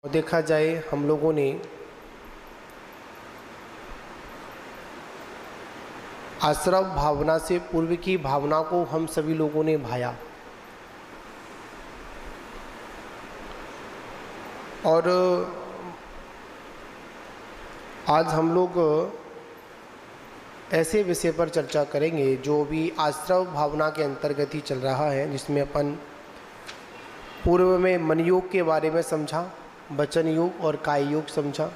देखा जाए हम लोगों ने आश्रव भावना से पूर्व की भावना को हम सभी लोगों ने भाया और आज हम लोग ऐसे विषय पर चर्चा करेंगे जो भी आश्रव भावना के अंतर्गत ही चल रहा है, जिसमें अपन पूर्व में मन योग के बारे में समझा, वचन योग और काय योग समझा।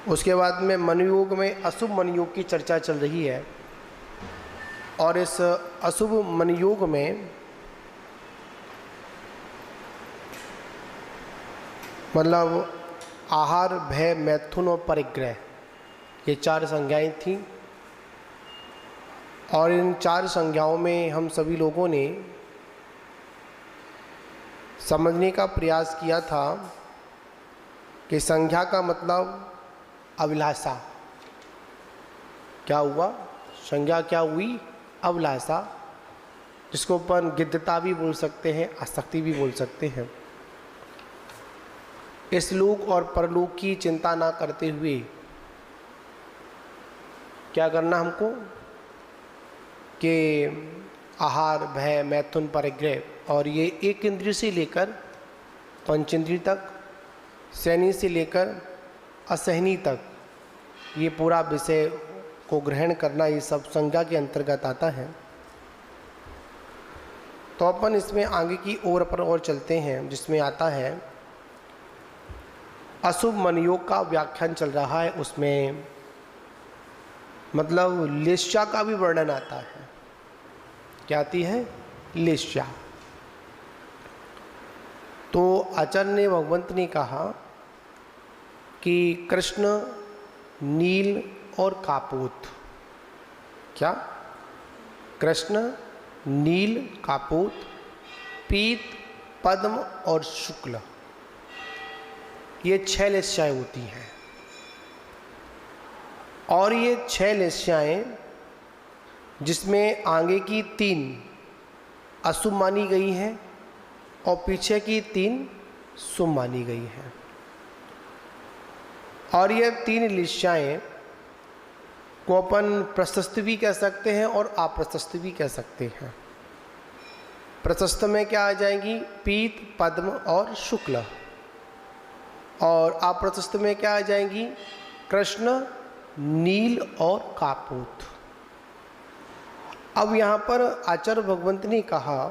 उसके बाद में मन योग में अशुभ मन योग की चर्चा चल रही है और इस अशुभ मन योग में मतलब आहार, भय, मैथुन और परिग्रह, ये 4 संज्ञाएं थीं और इन 4 संज्ञाओं में हम सभी लोगों ने समझने का प्रयास किया था कि संज्ञा का मतलब अभिलाषा। क्या हुआ? संज्ञा क्या हुई? अभिलाषा, जिसको अपन गिद्धता भी बोल सकते हैं, आसक्ति भी बोल सकते हैं। इस लोक और परलोक की चिंता ना करते हुए क्या करना हमको कि आहार, भय, मैथुन, परिग्रह और ये 1 इंद्रिय से लेकर 5 इंद्रिय तक, सहनी से लेकर असहनी तक, ये पूरा विषय को ग्रहण करना, ये सब संज्ञा के अंतर्गत आता है। तो अपन इसमें आगे की ओर पर और चलते हैं, जिसमें आता है अशुभ मन योग का व्याख्यान चल रहा है। उसमें मतलब लेस्या का भी वर्णन आता है। क्या आती है? लेस्या। तो आचार्य भगवंत ने कहा कि कृष्ण, नील और कापोत। क्या? कृष्ण, नील, कापोत, पीत, पद्म और शुक्ल, ये 6 लेस्याएं होती हैं। और ये 6 लेस्याएं जिसमें आगे की 3 अशुभ मानी गई हैं और पीछे की 3 शुभ मानी गई हैं। और ये 3 लेस्याएं को अपन प्रशस्त भी कह सकते हैं और अप्रशस्त भी कह सकते हैं। प्रशस्त में क्या आ जाएंगी? पीत, पद्म और शुक्ल। और अप्रशस्त में क्या आ जाएंगी? कृष्ण, नील और कापोत। अब यहाँ पर आचार्य भगवंत ने कहा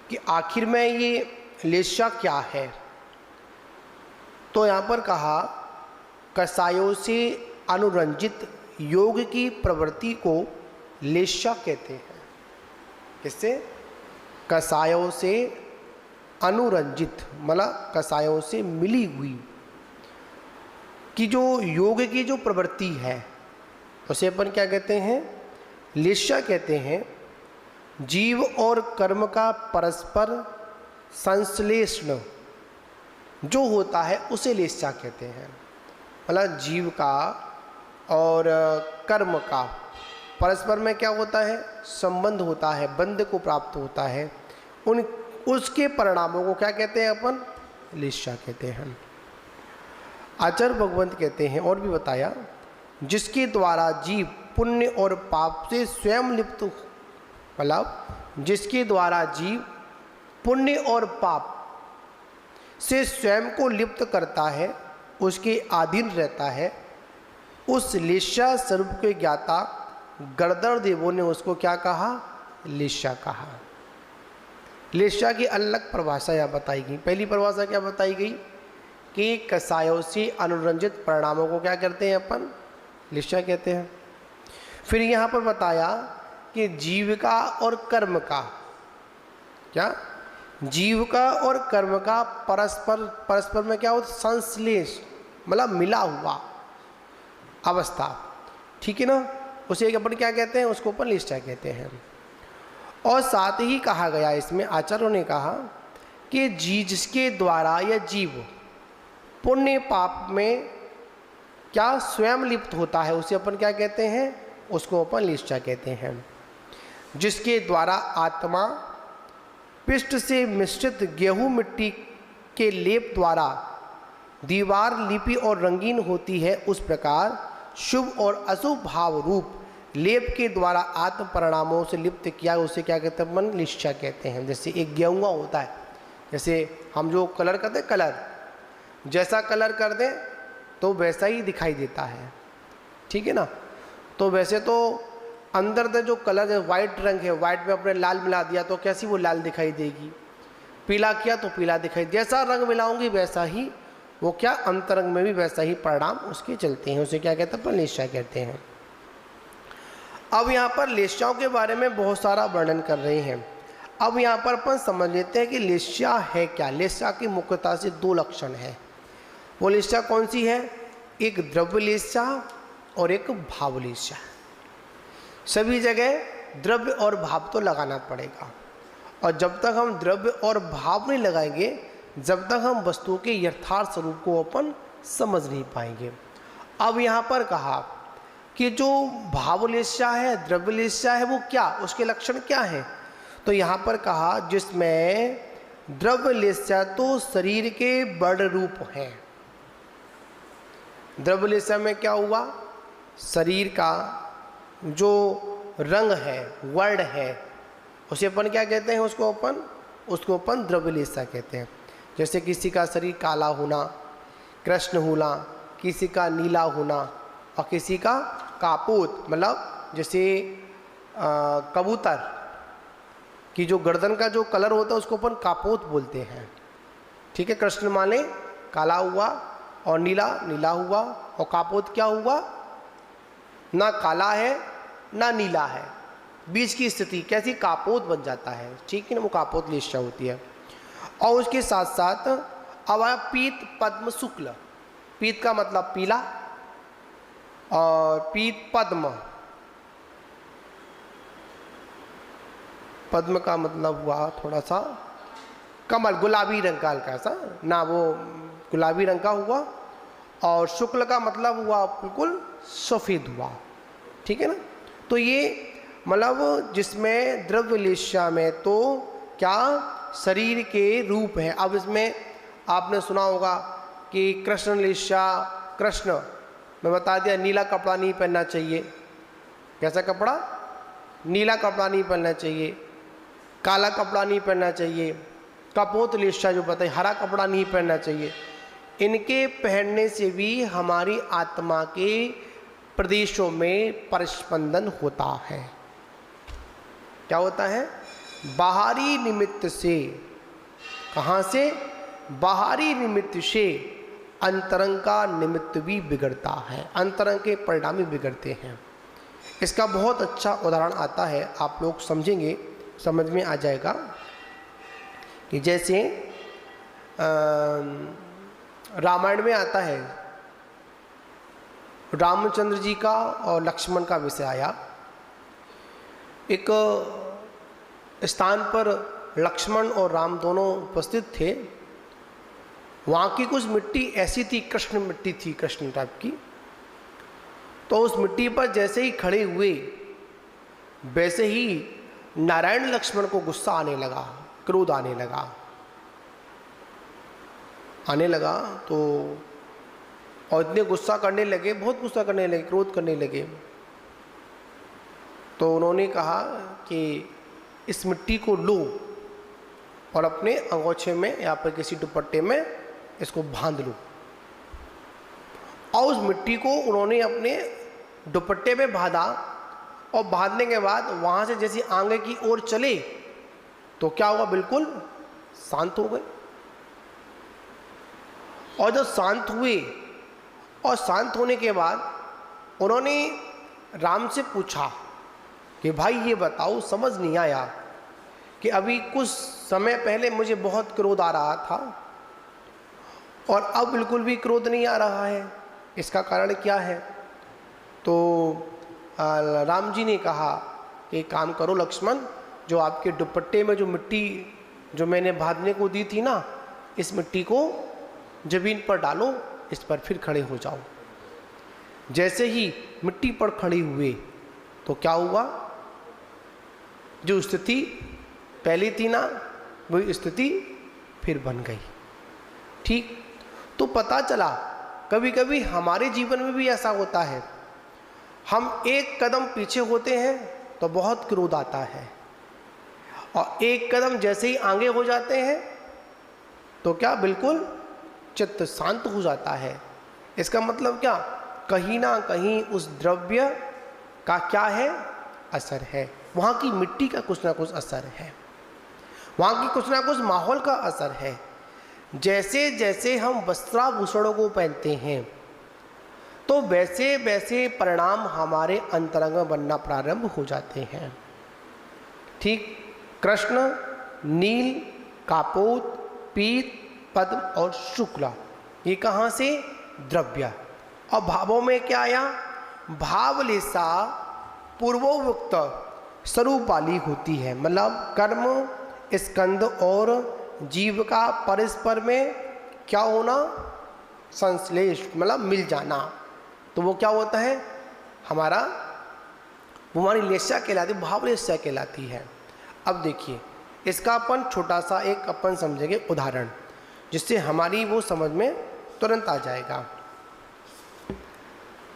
कि आखिर में ये लेस्या क्या है। तो यहाँ पर कहा कसायों से अनुरंजित योग की प्रवृत्ति को लेस्या कहते हैं। किससे? कसायों से अनुरंजित, मतलब कसायों से मिली हुई कि जो योग की जो प्रवृत्ति है उसे अपन क्या कहते हैं? लेस्या कहते हैं। जीव और कर्म का परस्पर संश्लेषण जो होता है उसे लेस्या कहते हैं। मतलब जीव का और कर्म का परस्पर में क्या होता है? संबंध होता है, बंध को प्राप्त होता है। उसके परिणामों को क्या कहते हैं? अपन लेस्या कहते हैं। आचार्य भगवंत कहते हैं और भी बताया, जिसके द्वारा जीव पुण्य और पाप से स्वयं लिप्त, मतलब जिसके द्वारा जीव पुण्य और पाप से स्वयं को लिप्त करता है, उसके अधीन रहता है, उस लेस्या स्वरूप के ज्ञाता गणधर देवों ने उसको क्या कहा? लेस्या कहा। लेस्या की अलग परिभाषा यहाँ बताई गई। पहली परिभाषा क्या बताई गई कि कसायों से अनुरंजित परिणामों को क्या करते हैं? अपन लेस्या कहते हैं। फिर यहाँ पर बताया कि जीव का और कर्म का, क्या? जीव का और कर्म का परस्पर में क्या होता? संश्लेष, मतलब मिला हुआ अवस्था। ठीक है ना? उसे अपन क्या कहते हैं? उसको अपन लेस्या कहते हैं। और साथ ही कहा गया इसमें, आचार्यों ने कहा कि जिसके द्वारा यह जीव पुण्य पाप में क्या स्वयं लिप्त होता है उसे अपन क्या कहते हैं? उसको अपन लेस्या कहते हैं। जिसके द्वारा आत्मा पिष्ट से मिश्रित गेहूं मिट्टी के लेप द्वारा दीवार लिपि और रंगीन होती है, उस प्रकार शुभ और अशुभ भाव रूप लेप के द्वारा आत्म परिणामों से लिप्त किया, उसे क्या कहते हैं अपन? लिस्या कहते हैं। जैसे एक गेहुआ होता है, जैसे हम जो कलर करते हैं, कलर जैसा कलर कर दें तो वैसा ही दिखाई देता है, ठीक है ना। तो वैसे तो अंदर से जो कलर है, वाइट रंग है, वाइट में अपने लाल मिला दिया तो कैसी वो लाल दिखाई देगी, पीला किया तो पीला दिखाई, जैसा रंग मिलाऊंगी वैसा ही वो क्या अंतरंग में भी वैसा ही परिणाम उसके चलते हैं, उसे क्या कहते हैं? अपन लेस्या कहते हैं। अब यहाँ पर लेस्याओं के बारे में बहुत सारा वर्णन कर रहे हैं। अब यहाँ पर अपन समझ लेते हैं कि लेस्या है क्या। लेस्या की मुख्यतः से दो लक्षण है। वो लेस्या कौन सी है? एक द्रव्य लेस्या और एक भाव लेस्या। सभी जगह द्रव्य और भाव तो लगाना पड़ेगा, और जब तक हम द्रव्य और भाव नहीं लगाएंगे, जब तक हम वस्तुओं के यथार्थ स्वरूप को अपन समझ नहीं पाएंगे। अब यहाँ पर कहा कि जो भावलेस्या है, द्रव्यलेस्या है, वो क्या, उसके लक्षण क्या है? तो यहाँ पर कहा जिसमें द्रव्यलेस्या तो शरीर के बड़ रूप हैं। द्रव्यलेस्या में क्या हुआ? शरीर का जो रंग है, वर्ण है, उसे अपन क्या कहते हैं? उसको अपन द्रव्यलेस्या कहते हैं। जैसे किसी का शरीर काला होना, कृष्ण होना, किसी का नीला होना, और किसी का कापोत, मतलब जैसे कबूतर की जो गर्दन का जो कलर होता है उसको अपन कापोत बोलते हैं, ठीक है। कृष्ण माने काला हुआ और नीला नीला हुआ, और कापोत क्या हुआ? ना काला है ना नीला है, बीच की स्थिति कैसी? कापोत बन जाता है, ठीक है ना। वो कापोत लेस्या होती है। और उसके साथ साथ अब आया पीत पद्म शुक्ल। पीत का मतलब पीला, और पीत पद्म, पद्म का मतलब हुआ थोड़ा सा कमल, गुलाबी रंग का, हल्का सा ना, वो गुलाबी रंग का हुआ। और शुक्ल का मतलब हुआ बिल्कुल सफ़ेद हुआ, ठीक है ना। तो ये मतलब जिसमें द्रव्यलेस्या में तो क्या शरीर के रूप है। अब इसमें आपने सुना होगा कि कृष्ण लेस्या, कृष्ण मैं बता दिया नीला कपड़ा नहीं पहनना चाहिए। कैसा कपड़ा? नीला कपड़ा नहीं पहनना चाहिए, काला कपड़ा नहीं पहनना चाहिए। कपोत लेस्या जो बताए हरा कपड़ा नहीं पहनना चाहिए। इनके पहनने से भी हमारी आत्मा के प्रदेशों में परिस्पंदन होता है। क्या होता है? बाहरी निमित्त से। कहाँ से? बाहरी निमित्त से अंतरंग का निमित्त भी बिगड़ता है, अंतरंग के परिणाम भी बिगड़ते हैं। इसका बहुत अच्छा उदाहरण आता है, आप लोग समझेंगे, समझ में आ जाएगा कि जैसे रामायण में आता है, रामचंद्र जी का और लक्ष्मण का विषय आया। एक स्थान पर लक्ष्मण और राम दोनों उपस्थित थे। वहाँ की कुछ मिट्टी ऐसी थी, कृष्ण मिट्टी थी, कृष्ण टाइप की। तो उस मिट्टी पर जैसे ही खड़े हुए, वैसे ही नारायण लक्ष्मण को गुस्सा आने लगा, क्रोध आने लगा तो और इतने गुस्सा करने लगे, बहुत गुस्सा करने लगे, क्रोध करने लगे। तो उन्होंने कहा कि इस मिट्टी को लो और अपने अंगोछे में या फिर किसी दुपट्टे में इसको बांध लो। और उस मिट्टी को उन्होंने अपने दुपट्टे में बांधा, और बांधने के बाद वहाँ से जैसे आगे की ओर चले तो क्या हुआ? बिल्कुल शांत हो गए। और जब शांत हुए, और शांत होने के बाद उन्होंने राम से पूछा कि भाई ये बताओ, समझ नहीं आया कि अभी कुछ समय पहले मुझे बहुत क्रोध आ रहा था और अब बिल्कुल भी क्रोध नहीं आ रहा है, इसका कारण क्या है? तो राम जी ने कहा कि काम करो लक्ष्मण, जो आपके दुपट्टे में जो मिट्टी जो मैंने बांधने को दी थी ना, इस मिट्टी को जमीन पर डालो, इस पर फिर खड़े हो जाओ। जैसे ही मिट्टी पर खड़े हुए तो क्या हुआ? जो स्थिति पहली थी ना, वही स्थिति फिर बन गई। ठीक। तो पता चला कभी कभी हमारे जीवन में भी ऐसा होता है, हम एक कदम पीछे होते हैं तो बहुत क्रोध आता है, और एक कदम जैसे ही आगे हो जाते हैं तो क्या बिल्कुल चित्त शांत हो जाता है। इसका मतलब क्या, कहीं ना कहीं उस द्रव्य का क्या है, असर है। वहाँ की मिट्टी का कुछ ना कुछ असर है, वहाँ की कुछ ना कुछ माहौल का असर है। जैसे जैसे हम वस्त्राभूषणों को पहनते हैं तो वैसे वैसे परिणाम हमारे अंतरंग में बनना प्रारंभ हो जाते हैं। ठीक। कृष्ण, नील, कापोत, पीत, पद्म और शुक्ला, ये कहाँ से, द्रव्य। और भावों में क्या आया, भावलेसा पूर्वोक्त स्वरूप वाली होती है, मतलब कर्म, स्कंद और जीव का परस्पर में क्या होना, संश्लेष, मतलब मिल जाना। तो वो क्या होता है, हमारा वो हमारी लेस्या कहलाती, भावलेस्या कहलाती है। अब देखिए इसका अपन छोटा सा एक अपन समझेंगे उदाहरण, जिससे हमारी वो समझ में तुरंत आ जाएगा।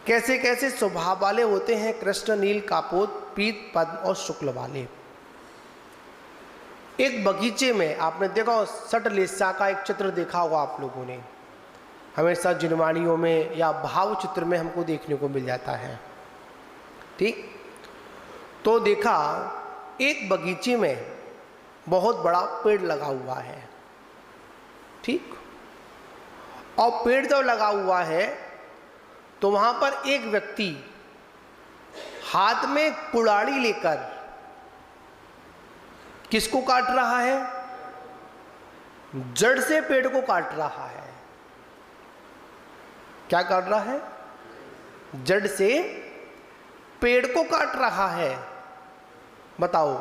कैसे कैसे स्वभाव वाले होते हैं कृष्ण, नील, कापोत, पीत, पद्म और शुक्ल वाले। एक बगीचे में आपने देखा सटलेस्या का एक चित्र देखा होगा आप लोगों ने, हमेशा जिनवाणियों में या भाव चित्र में हमको देखने को मिल जाता है। ठीक। तो देखा एक बगीचे में बहुत बड़ा पेड़ लगा हुआ है। ठीक। और पेड़ जब लगा हुआ है तो वहां पर एक व्यक्ति हाथ में कुड़ाड़ी लेकर किसको काट रहा है, जड़ से पेड़ को काट रहा है। क्या काट रहा है, जड़ से पेड़ को काट रहा है। बताओ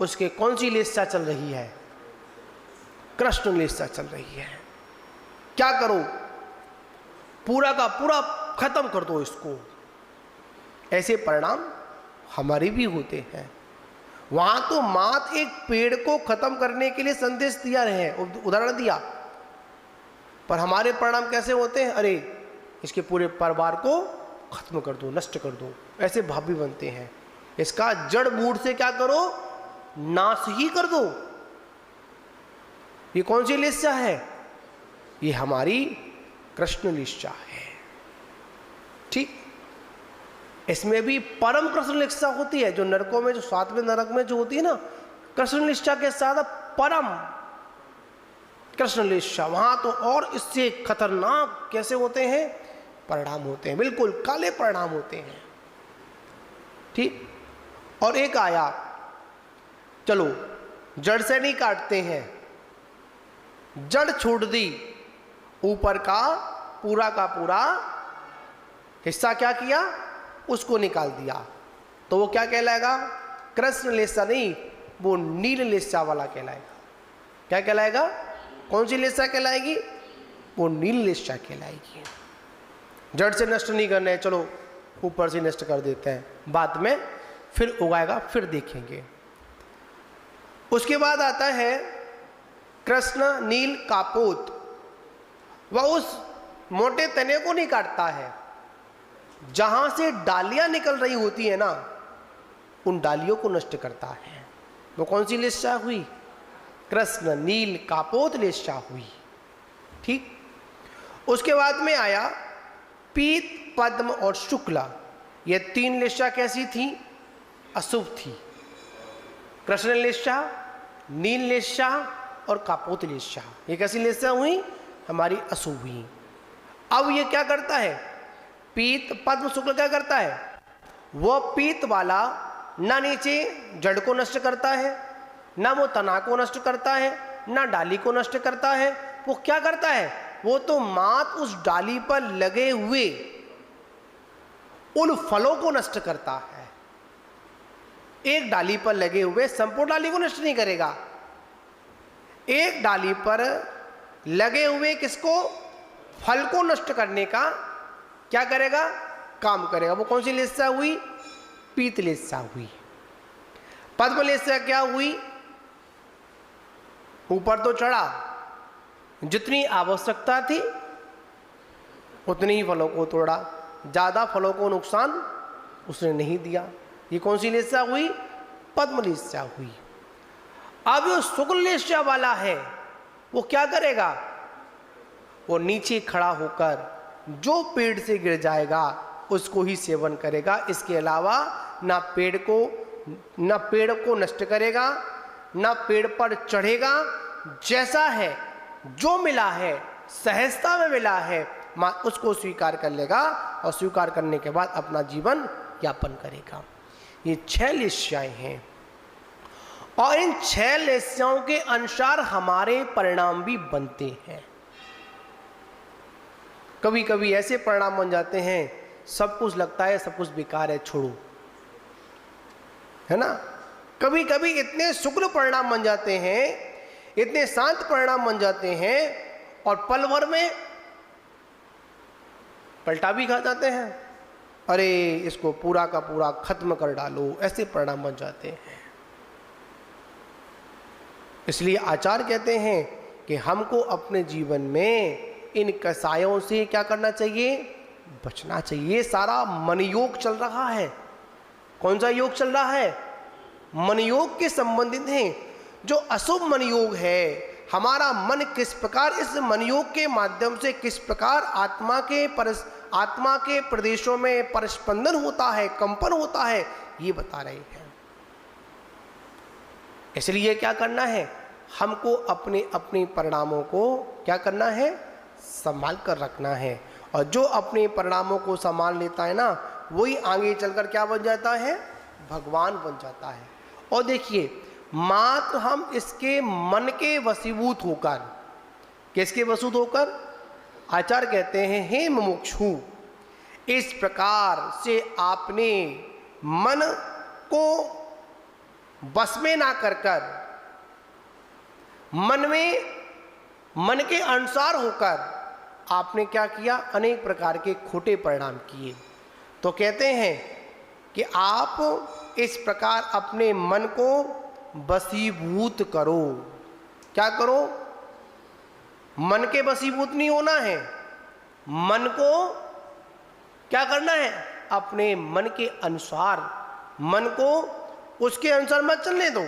उसके कौन सी लेस्या चल रही है, कृष्ण लेस्या चल रही है। क्या करो, पूरा का पूरा खत्म कर दो इसको। ऐसे परिणाम हमारे भी होते हैं। वहां तो मात एक पेड़ को खत्म करने के लिए संदेश दिया रहे, उदाहरण दिया, पर हमारे परिणाम कैसे होते हैं, अरे इसके पूरे परिवार को खत्म कर दो, नष्ट कर दो। ऐसे भाव भी बनते हैं। इसका जड़ मूड से क्या करो, नाश ही कर दो। ये कौन सी लेस्या है, ये हमारी कृष्ण लेस्या है। ठीक। इसमें भी परम कृष्ण लेस्या होती है, जो नरकों में, जो सातवें नरक में जो होती है ना, कृष्ण लेस्या के साथ परम कृष्ण लेस्या, वहां तो और इससे खतरनाक कैसे होते हैं, परिणाम होते हैं, बिल्कुल काले परिणाम होते हैं। ठीक। और एक आया, चलो जड़ से नहीं काटते हैं, जड़ छोड़ दी, ऊपर का पूरा हिस्सा क्या किया, उसको निकाल दिया, तो वो क्या कहलाएगा, कृष्ण लेस्या नहीं, वो नील लेस्या वाला कहलाएगा। क्या कहलाएगा, कौन सी लेस्या कहलाएगी, वो नील लेस्या कहलाएगी। जड़ से नष्ट नहीं करना है, चलो ऊपर से नष्ट कर देते हैं, बाद में फिर उगाएगा, फिर देखेंगे। उसके बाद आता है कृष्ण, नील, कापोत। वह उस मोटे तने को नहीं काटता है, जहां से डालियां निकल रही होती है ना, उन डालियों को नष्ट करता है। वो कौन सी लेस्या हुई, कृष्ण, नील, कापोत लेस्या हुई। ठीक। उसके बाद में आया पीत, पद्म और शुक्ला। ये तीन लेस्या कैसी थी, अशुभ थी। कृष्ण लेस्या, नील लेस्या और कापोत लेस्या, ये कैसी लेस्या हुई, हमारी अशुभ हुई। अब ये क्या करता है, पीत, पद्म, शुक्ल क्या करता है, वह पीत वाला ना नीचे जड़ को नष्ट करता है, ना वो तना को नष्ट करता है, ना डाली को नष्ट करता है। वो क्या करता है, वो तो मात उस डाली पर लगे हुए उन फलों को नष्ट करता है। एक डाली पर लगे हुए संपूर्ण डाली को नष्ट नहीं करेगा, एक डाली पर लगे हुए किसको, फल को नष्ट करने का क्या करेगा, काम करेगा। वो कौन सी लेस्या हुई, पीत लेस्या हुई। पद्म लेस्या क्या हुई, ऊपर तो चढ़ा, जितनी आवश्यकता थी उतने ही फलों को तोड़ा, ज़्यादा फलों को नुकसान उसने नहीं दिया। ये कौन सी लेस्या हुई? पद्म लेस्या हुई। अब जो शुक्ल लेस्या वाला है वो क्या करेगा? वो नीचे खड़ा होकर जो पेड़ से गिर जाएगा उसको ही सेवन करेगा। इसके अलावा ना पेड़ को नष्ट करेगा, ना पेड़ पर चढ़ेगा। जैसा है, जो मिला है, सहजता में मिला है, उसको स्वीकार कर लेगा और स्वीकार करने के बाद अपना जीवन यापन करेगा। ये 6 लेस्याएं हैं और इन 6 लेस्याओं के अनुसार हमारे परिणाम भी बनते हैं। कभी कभी ऐसे परिणाम बन जाते हैं, सब कुछ लगता है सब कुछ बेकार है, छोड़ो, है ना। कभी कभी इतने शुक्र परिणाम बन जाते हैं, इतने शांत परिणाम बन जाते हैं और पल भर में पलटा भी खा जाते हैं। अरे इसको पूरा का पूरा खत्म कर डालो, ऐसे परिणाम बन जाते हैं। इसलिए आचार्य कहते हैं कि हमको अपने जीवन में इन कसायों से क्या करना चाहिए? बचना चाहिए। सारा मन योग चल रहा है। कौन सा योग चल रहा है? मन योग के संबंधित है। जो अशुभ मन योग है, हमारा मन किस प्रकार इस मन योग के माध्यम से किस प्रकार आत्मा के प्रदेशों में परस्पंदन होता है, कंपन होता है, ये बता रहे हैं। इसलिए क्या करना है? हमको अपने अपने परिणामों को क्या करना है? संभाल कर रखना है। और जो अपने परिणामों को संभाल लेता है ना, वही आगे चलकर क्या बन जाता है? भगवान बन जाता है। और देखिए, मात्र हम इसके मन के वशीभूत होकर, किसके वशीभूत होकर? आचार्य कहते हैं, हे मुमुक्षु, इस प्रकार से आपने मन को बस में ना कर मन के अनुसार होकर आपने क्या किया? अनेक प्रकार के खोटे परिणाम किए। तो कहते हैं कि आप इस प्रकार अपने मन को वशीभूत करो। क्या करो? मन के वशीभूत नहीं होना है, मन को क्या करना है? अपने मन के अनुसार, मन को उसके अनुसार मत चलने दो।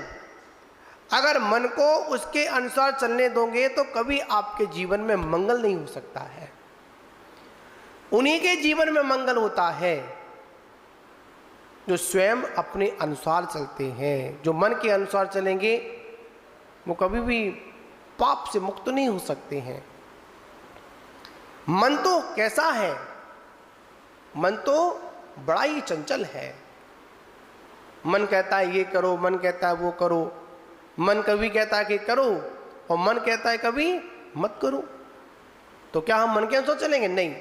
अगर मन को उसके अनुसार चलने दोगे तो कभी आपके जीवन में मंगल नहीं हो सकता है। उन्हीं के जीवन में मंगल होता है जो स्वयं अपने अनुसार चलते हैं। जो मन के अनुसार चलेंगे वो कभी भी पाप से मुक्त नहीं हो सकते हैं। मन तो कैसा है? मन तो बड़ा ही चंचल है। मन कहता है ये करो, मन कहता है वो करो, मन कभी कहता है कि करो और मन कहता है कभी मत करो। तो क्या हम मन के अनुसार चलेंगे? नहीं।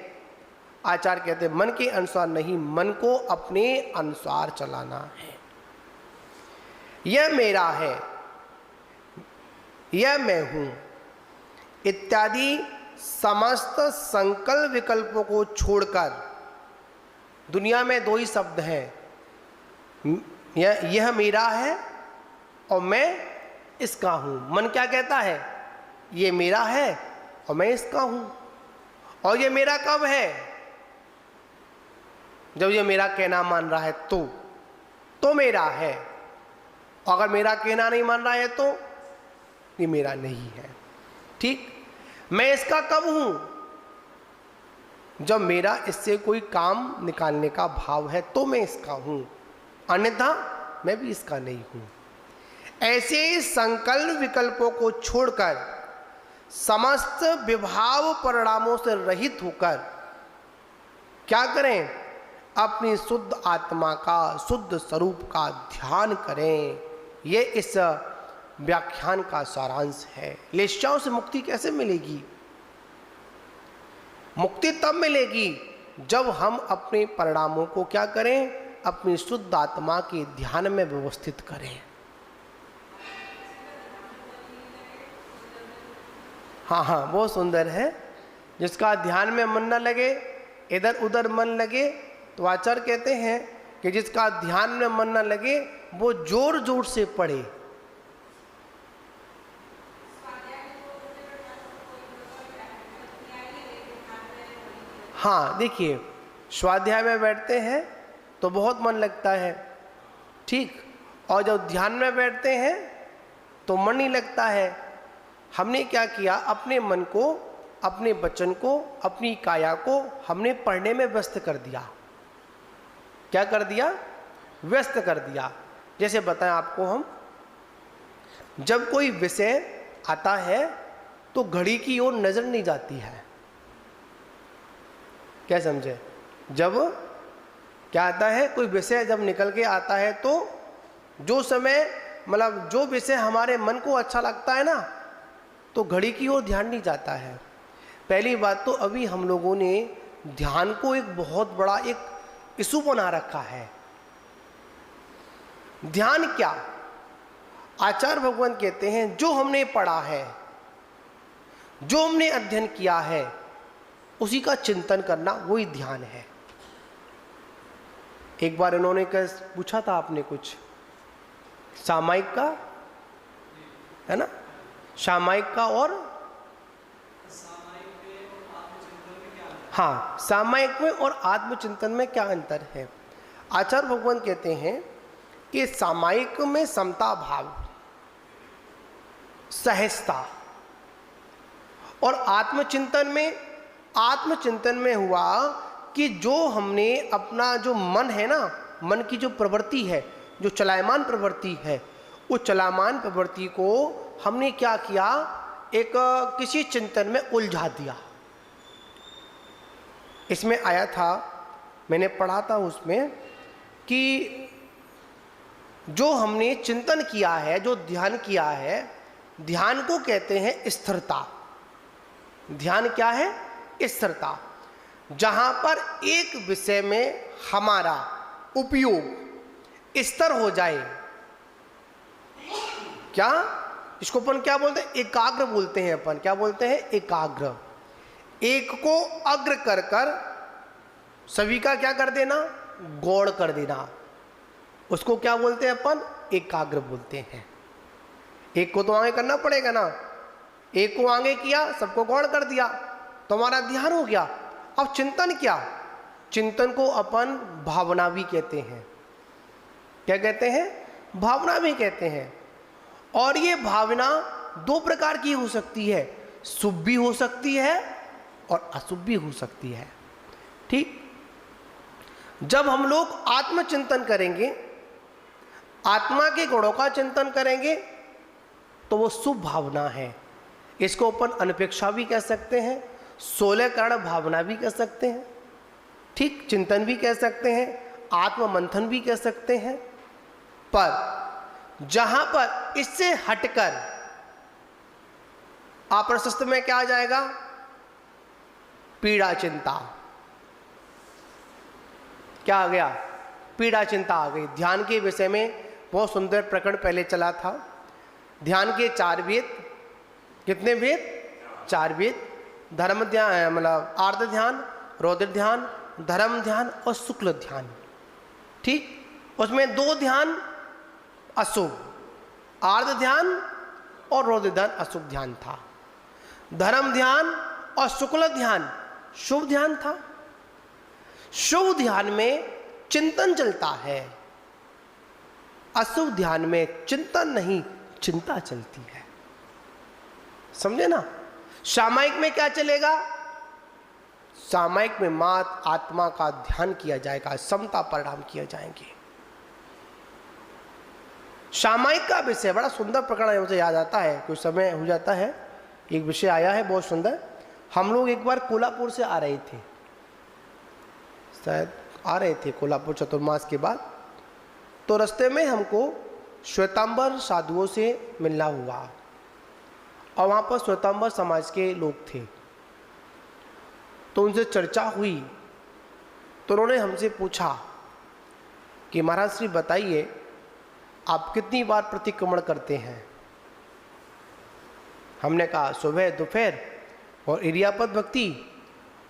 आचार्य कहते हैं मन के अनुसार नहीं, मन को अपने अनुसार चलाना है। यह मेरा है, यह मैं हूं इत्यादि समस्त संकल्प विकल्पों को छोड़कर, दुनिया में 2 ही शब्द हैं, यह मेरा है और मैं इसका हूं। मन क्या कहता है? ये मेरा है और मैं इसका हूं। और ये मेरा कब है? जब ये मेरा कहना मान रहा है तो मेरा है। अगर मेरा कहना नहीं मान रहा है तो ये मेरा नहीं है। ठीक। मैं इसका कब हूं? जब मेरा इससे कोई काम निकालने का भाव है तो मैं इसका हूं, अन्यथा मैं भी इसका नहीं हूं। ऐसे संकल्प विकल्पों को छोड़कर समस्त विभाव परिणामों से रहित होकर क्या करें? अपनी शुद्ध आत्मा का, शुद्ध स्वरूप का ध्यान करें। ये इस व्याख्यान का सारांश है। लेस्याओं से मुक्ति कैसे मिलेगी? मुक्ति तब मिलेगी जब हम अपने परिणामों को क्या करें? अपनी शुद्ध आत्मा के ध्यान में व्यवस्थित करें। हाँ, बहुत सुंदर है। जिसका ध्यान में मन न लगे, इधर उधर मन लगे, तो आचार्य कहते हैं कि जिसका ध्यान में मन न लगे वो जोर जोर से पढ़े। हाँ देखिए, स्वाध्याय में बैठते हैं तो बहुत मन लगता है, ठीक, और जब ध्यान में बैठते हैं तो मन नहीं लगता है। हमने क्या किया, अपने मन को, अपने वचन को, अपनी काया को हमने पढ़ने में व्यस्त कर दिया। क्या कर दिया? व्यस्त कर दिया। जैसे बताएं आपको हम, जब कोई विषय आता है तो घड़ी की ओर नजर नहीं जाती है। क्या समझे? जब क्या आता है, कोई विषय जब निकल के आता है तो जो समय, मतलब जो विषय हमारे मन को अच्छा लगता है ना, तो घड़ी की ओर ध्यान नहीं जाता है। पहली बात तो अभी हम लोगों ने ध्यान को एक बहुत बड़ा एक इशू बना रखा है। ध्यान क्या? आचार्य भगवान कहते हैं जो हमने पढ़ा है, जो हमने अध्ययन किया है, उसी का चिंतन करना वही ध्यान है। एक बार इन्होंने पूछा था आपने कुछ सामायिक का, है ना, सामायिक का और हाँ, सामायिक में और आत्मचिंतन में क्या अंतर है? आचार्य भगवान कहते हैं कि सामायिक में समता भाव, सहजता, और आत्मचिंतन में हुआ कि जो हमने अपना जो मन है ना, मन की जो प्रवृत्ति है, जो चलायमान प्रवृत्ति है, उस चलायमान प्रवृत्ति को हमने क्या किया, एक किसी चिंतन में उलझा दिया। इसमें आया था, मैंने पढ़ा था उसमें कि जो हमने चिंतन किया है, जो ध्यान किया है, ध्यान को कहते हैं स्थिरता। ध्यान क्या है? स्थिरता। जहां पर एक विषय में हमारा उपयोग स्थिर हो जाए, क्या इसको अपन क्या बोलते हैं? एकाग्र बोलते हैं अपन। क्या बोलते हैं? एकाग्र। एक को अग्र कर कर सभी का क्या कर देना? गौड़ कर देना। उसको क्या बोलते हैं अपन? एकाग्र बोलते हैं। एक को तो आगे करना पड़ेगा ना, एक को आगे किया, सबको गौड़ कर दिया, तो हमारा ध्यान हो गया। अब चिंतन क्या? चिंतन को अपन भावना भी कहते हैं। क्या कहते हैं? भावना भी कहते हैं। और ये भावना दो प्रकार की हो सकती है, शुभ भी हो सकती है और अशुभ भी हो सकती है। ठीक, जब हम लोग आत्मचिंतन करेंगे, आत्मा के गुणों का चिंतन करेंगे, तो वो शुभ भावना है। इसको अपन अनपेक्षा भी कह सकते हैं, 16 कारण भावना भी कह सकते हैं, ठीक, चिंतन भी कह सकते हैं, आत्ममंथन भी कह सकते हैं। पर जहां पर इससे हटकर अप्रशस्त में क्या आ जाएगा? पीड़ा चिंता। क्या आ गया? पीड़ा चिंता आ गई। ध्यान के विषय में बहुत सुंदर प्रकरण पहले चला था। ध्यान के 4 वेद, कितने वेद? 4 वेद। धर्म ध्यान, मतलब आर्ध ध्यान, रौद्र ध्यान, धर्म ध्यान और शुक्ल ध्यान। ठीक, उसमें 2 ध्यान अशुभ, आर्ध ध्यान और रौद्र ध्यान अशुभ ध्यान था। धर्म ध्यान और शुक्ल ध्यान शुभ ध्यान था। शुभ ध्यान में चिंतन चलता है, अशुभ ध्यान में चिंतन नहीं, चिंता चलती है। समझे ना? सामायिक में क्या चलेगा? सामायिक में मात आत्मा का ध्यान किया जाएगा, समता परिणाम किए जाएंगे। सामायिक का विषय बड़ा सुंदर प्रकरण है, मुझे याद आता है, कुछ समय हो जाता है, एक विषय आया है बहुत सुंदर। हम लोग एक बार कोल्हापुर से आ रहे थे, शायद आ रहे थे कोल्हापुर चतुर्मास के बाद, तो रास्ते में हमको श्वेतांबर साधुओं से मिलना हुआ और वहाँ पर श्वेतांबर समाज के लोग थे। तो उनसे चर्चा हुई, तो उन्होंने हमसे पूछा कि महाराज श्री बताइए, आप कितनी बार प्रतिक्रमण करते हैं? हमने कहा सुबह, दोपहर और इरियापद भक्ति,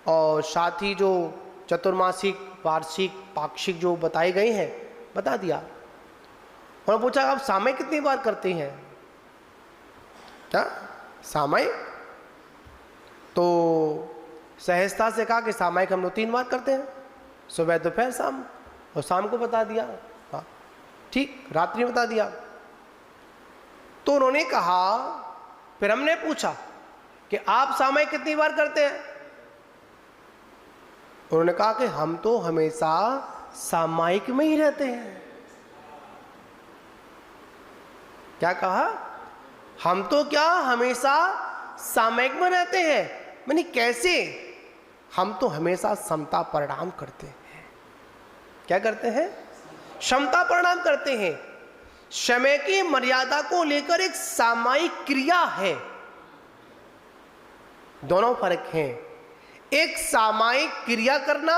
और साथ ही जो चतुर्मासिक, वार्षिक, पाक्षिक जो बताए गए हैं बता दिया। और पूछा आप सामायिक कितनी बार करते हैं? क्या सामायिक? तो सहजता से कहा कि सामायिक हम लोग 3 बार करते हैं, सुबह दोपहर शाम, और शाम को बता दिया, हाँ ठीक, रात्रि बता दिया। तो उन्होंने कहा, फिर हमने पूछा कि आप सामायिक कितनी बार करते हैं? उन्होंने कहा कि हम तो हमेशा सामायिक में ही रहते हैं। क्या कहा? हम तो क्या हमेशा सामायिक में रहते हैं। मैंने कैसे? हम तो हमेशा समता परिणाम करते हैं। क्या करते हैं? क्षमता परिणाम करते हैं। समय की मर्यादा को लेकर एक सामायिक क्रिया है, दोनों फर्क हैं। एक सामायिक क्रिया करना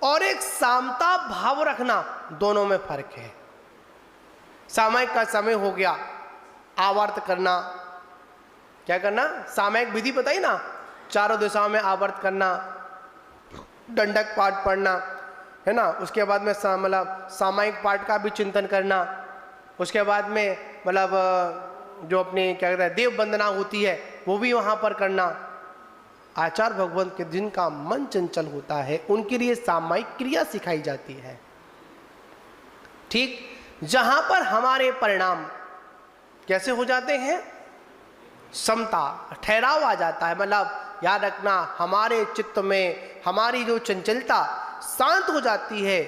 और एक सामता भाव रखना, दोनों में फर्क है। सामायिक का समय हो गया, आवर्त करना, क्या करना? सामायिक विधि बताई ना, चारों दिशाओं में आवर्त करना, दंडक पाठ पढ़ना, है ना। उसके बाद में मतलब सामायिक पाठ का भी चिंतन करना। उसके बाद में मतलब जो अपनी क्या कहते हैं देव वंदना होती है वो भी वहाँ पर करना। आचार्य भगवंत के जिनका मन चंचल होता है उनके लिए सामायिक क्रिया सिखाई जाती है। ठीक, जहां पर हमारे परिणाम कैसे हो जाते हैं? समता, ठहराव आ जाता है। मतलब याद रखना, हमारे चित्त में हमारी जो चंचलता शांत हो जाती है,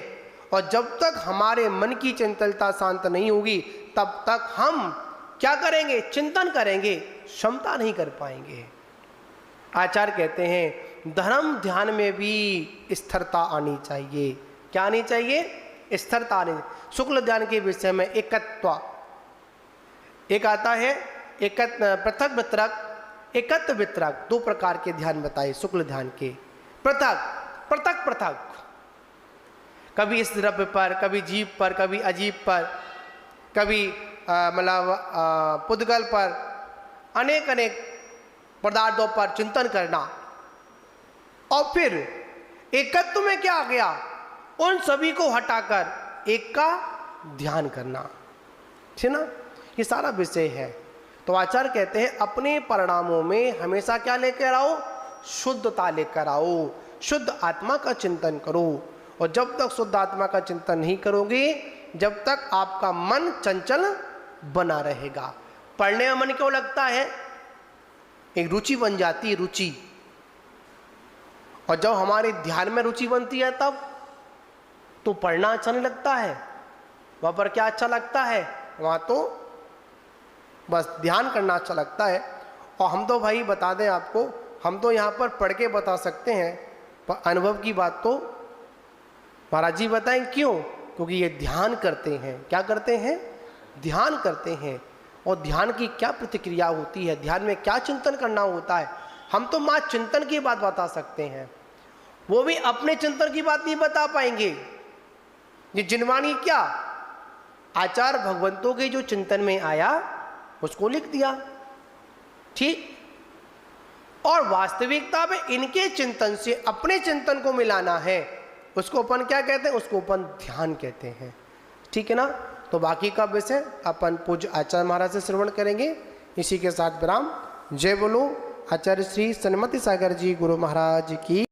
और जब तक हमारे मन की चंचलता शांत नहीं होगी तब तक हम क्या करेंगे? चिंतन करेंगे, क्षमता नहीं कर पाएंगे। आचार्य कहते हैं धर्म ध्यान में भी स्थिरता आनी चाहिए। क्या आनी चाहिए? स्थिरता आनी। शुक्ल ध्यान के विषय में एकत्व, एक आता है पृथक वितरक, एकत्व वितरक, 2 प्रकार के ध्यान बताए शुक्ल ध्यान के। पृथक पृथक पृथक, कभी इस द्रव्य पर, कभी जीव पर, कभी अजीब पर, कभी मतलब पुद्गल पर, अनेक अनेक पदार्थों पर चिंतन करना। और फिर एकत्व में क्या आ गया? उन सभी को हटाकर एक का ध्यान करना, ठीक ना। ये सारा विषय है। तो आचार्य कहते हैं अपने परिणामों में हमेशा क्या लेकर आओ? शुद्धता लेकर आओ। शुद्ध आत्मा का चिंतन करो। और जब तक शुद्ध आत्मा का चिंतन नहीं करोगे, जब तक आपका मन चंचल बना रहेगा। पढ़ने में मन क्यों लगता है? एक रुचि बन जाती है, रुचि। और जब हमारे ध्यान में रुचि बनती है तब तो पढ़ना अच्छा नहीं लगता है। वहां पर क्या अच्छा लगता है? वहां तो बस ध्यान करना अच्छा लगता है। और हम तो भाई बता दें आपको, हम तो यहाँ पर पढ़ के बता सकते हैं, पर अनुभव की बात तो महाराज जी बताएं क्यों? क्योंकि ये ध्यान करते हैं। क्या करते हैं? ध्यान करते हैं। और ध्यान की क्या प्रतिक्रिया होती है, ध्यान में क्या चिंतन करना होता है, हम तो माँ चिंतन की बात बता सकते हैं। वो भी अपने चिंतन की बात नहीं बता पाएंगे। ये जिनवाणी क्या? आचार्य भगवंतों के जो चिंतन में आया उसको लिख दिया, ठीक। और वास्तविकता में इनके चिंतन से अपने चिंतन को मिलाना है, उसको अपन क्या कहते हैं? उसको अपन ध्यान कहते हैं, ठीक है ना। तो बाकी का विषय अपन पूज्य आचार्य महाराज से श्रवण करेंगे। इसी के साथ विराम। जय बोलो आचार्य श्री सन्मति सागर जी गुरु महाराज की।